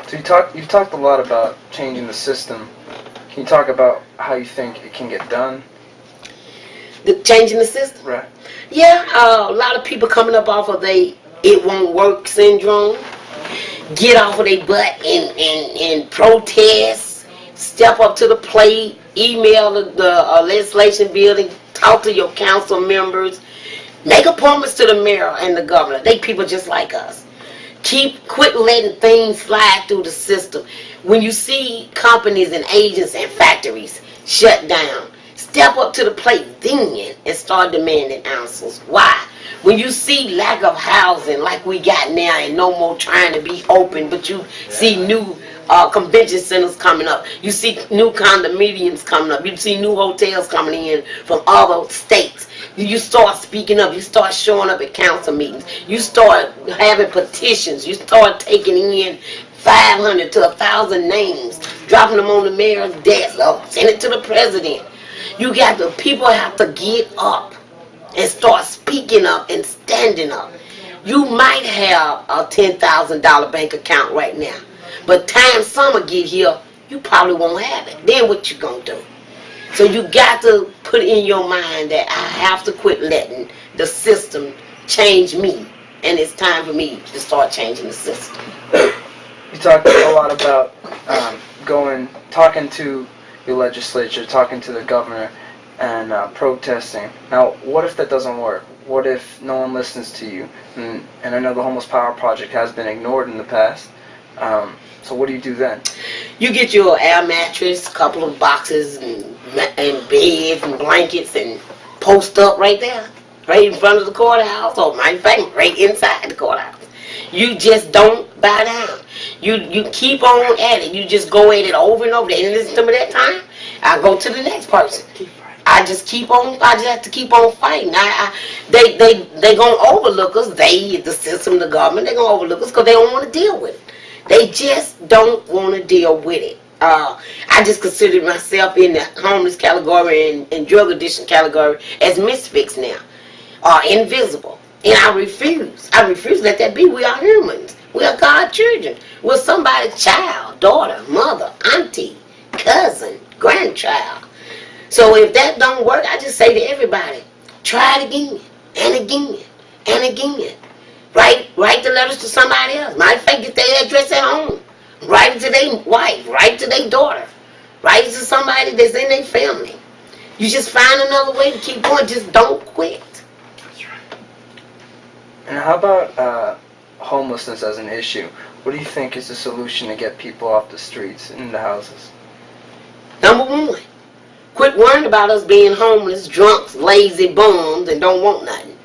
So you've talked a lot about changing the system. Can you talk about how you think it can get done? Changing the system? Right. Yeah, a lot of people coming up off of it won't work syndrome. Get off of their butt and protest. Step up to the plate. Email the legislation building. Talk to your council members. Make appointments to the mayor and the governor. They people just like us. Quit letting things slide through the system. When you see companies and agents and factories shut down, step up to the plate then and start demanding answers. Why? When you see lack of housing like we got now and no more trying to be open, but you see new convention centers coming up, you see new condominiums coming up, you see new hotels coming in from other states, you start speaking up, you start showing up at council meetings, you start having petitions, you start taking in 500 to 1,000 names, dropping them on the mayor's desk, send it to the president. People have to get up and start speaking up and standing up. You might have a $10,000 bank account right now, but time summer get here, you probably won't have it. Then what you gonna do? So you got to put in your mind that I have to quit letting the system change me, and it's time for me to start changing the system. You talked a lot about talking to your legislature, talking to the governor, and protesting. Now, what if that doesn't work? What if no one listens to you? And I know the Homeless Power Project has been ignored in the past. So what do you do then? You get your air mattress, a couple of boxes, and beds and blankets, and post up right there, right in front of the courthouse, or matter of fact, right inside the courthouse. You just don't bow down. You keep on at it. You just go at it over and over. They didn't listen to me that time. I go to the next person. I just have to keep on fighting. They gonna overlook us. The system, the government, they gonna overlook us because they don't want to deal with it. They just don't want to deal with it. I just consider myself in the homeless category and drug addiction category as misfits now, invisible. And I refuse to let that be. We are humans. We are God's children. We're somebody's child, daughter, mother, auntie, cousin, grandchild. So if that don't work, I just say to everybody, try it again, and again, and again. Write the letters to somebody else. Matter of fact, get their address at home. Write it to their wife. Write it to their daughter. Write it to somebody that's in their family. You just find another way to keep going. Just don't quit. That's right. And how about homelessness as an issue? What do you think is the solution to get people off the streets and into houses? Number one, quit worrying about us being homeless, drunks, lazy bums, and don't want nothing.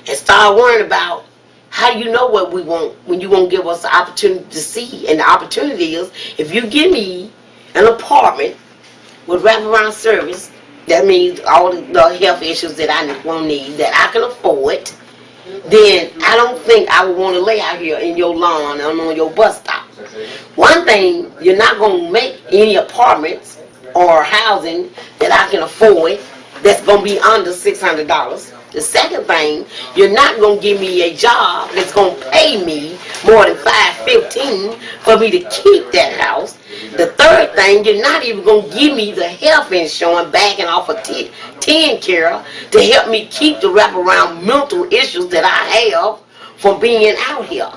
And start worrying about how do you know what we want when you won't give us the opportunity to see. And the opportunity is, if you give me an apartment with wraparound service, that means all the health issues that I won't need, that I can afford, then I don't think I would want to lay out here in your lawn and on your bus stop. One thing, you're not going to make any apartments or housing that I can afford that's going to be under $600. The second thing, you're not going to give me a job that's going to pay me more than $5.15 for me to keep that house. The third thing, you're not even going to give me the health insurance backing off of 10 care to help me keep the wraparound mental issues that I have from being out here.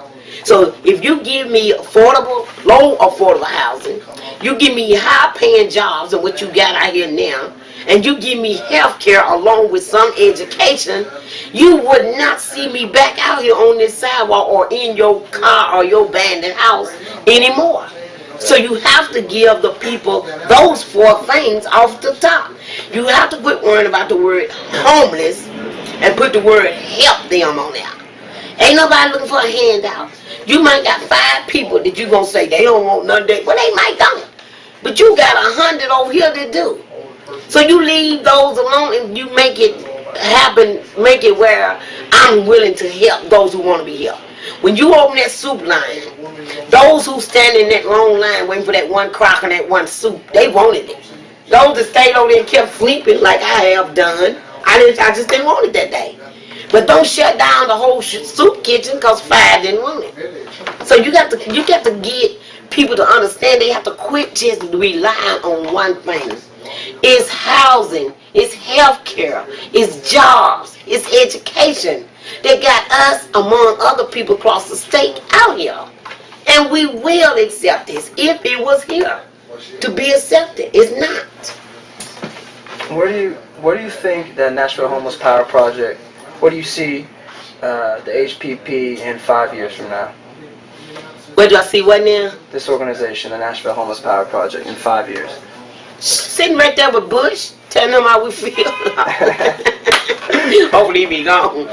So if you give me low affordable housing, you give me high paying jobs than what you got out here now, and you give me health care along with some education, you would not see me back out here on this sidewalk or in your car or your abandoned house anymore. So you have to give the people those four things off the top. You have to quit worrying about the word homeless and put the word help them on there. Ain't nobody looking for a handout. You might got 5 people that you gonna say they don't want none of that. Well, they might don't. But you got 100 over here that do. So you leave those alone and you make it happen, make it where I'm willing to help those who want to be helped. When you open that soup line, those who stand in that long line waiting for that one crock and that one soup, they wanted it. Those that stayed over there and kept sleeping like I have done, I just didn't want it that day. But don't shut down the whole soup kitchen because 5 didn't want it. So you got to get people to understand they have to quit just relying on one thing. It's housing, it's health care, it's jobs, it's education that got us, among other people across the state, out here. And we will accept this if it was here to be accepted. It's not. Where do you think that Nashville Homeless Power Project, what do you see the HPP in 5 years from now? Where do I see what now? This organization, the Nashville Homeless Power Project, in 5 years. Sitting right there with Bush, telling them how we feel. Hopefully he be gone.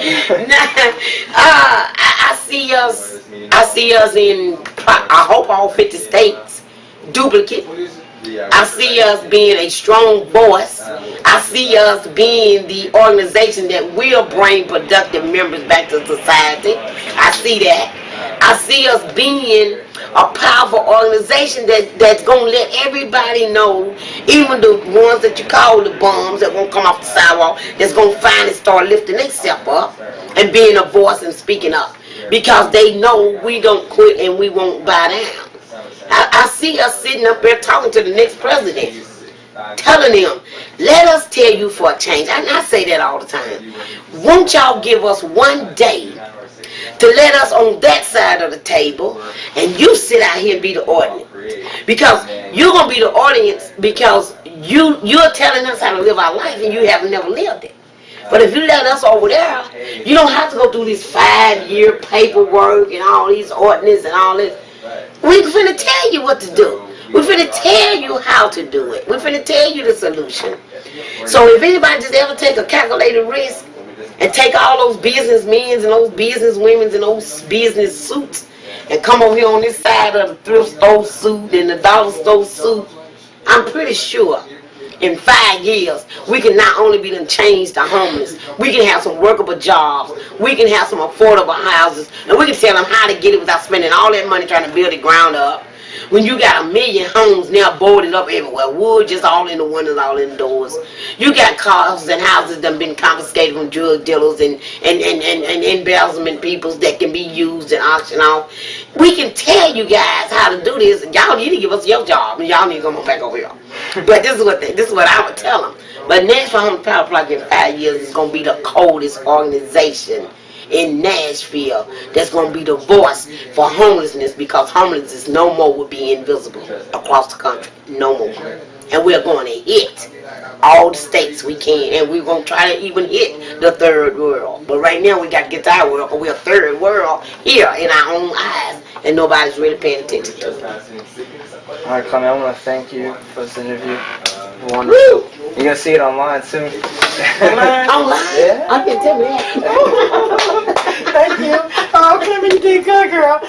I see us in, I hope all 50 states, duplicate. I see us being a strong voice. I see us being the organization that will bring productive members back to society. I see that. I see us being a powerful organization that's going to let everybody know, even the ones that you call the bums that won't come off the sidewalk, that's going to finally start lifting themselves up and being a voice and speaking up. Because they know we don't quit and we won't bow down. I see us sitting up there talking to the next president, telling them, let us tell you for a change. And I say that all the time. Won't y'all give us one day to let us on that side of the table, and you sit out here and be the audience. Because you're going to be the audience because you're telling us how to live our life and you have never lived it. But if you let us over there, you don't have to go through this 5-year paperwork and all these ordinances and all this. We're finna tell you what to do. We're finna tell you how to do it. We're finna tell you the solution. So if anybody just ever take a calculated risk and take all those businessmen and those businesswomen and those business suits and come over here on this side of the thrift store suit and the dollar store suit, I'm pretty sure in 5 years we can not only be them change the homeless, we can have some workable jobs, we can have some affordable houses, and we can tell them how to get it without spending all that money trying to build it ground up. When you got 1 million homes now boarded up everywhere, wood just all in the windows, all in the doors. You got cars and houses that have been confiscated from drug dealers and embezzlement peoples that can be used and auctioned off. We can tell you guys how to do this. Y'all need to give us your job, and y'all need to come on back over here. But this is what I would tell them. But Nashville Homeless Power Project in 5 years is going to be the coldest organization in Nashville that's going to be the voice for homelessness, because homelessness no more will be invisible across the country. No more. And we're going to hit all the states we can, and we're going to try to even hit the third world. But right now we got to get to our world, because we're a third world here in our own eyes, and nobody's really paying attention to it. All right, Clemmie, I want to thank you for this interview. Wonderful. Woo! You're going to see it online soon. Online? Yeah. I can tell me that. Thank you. Oh, Clemmie, you did good, girl.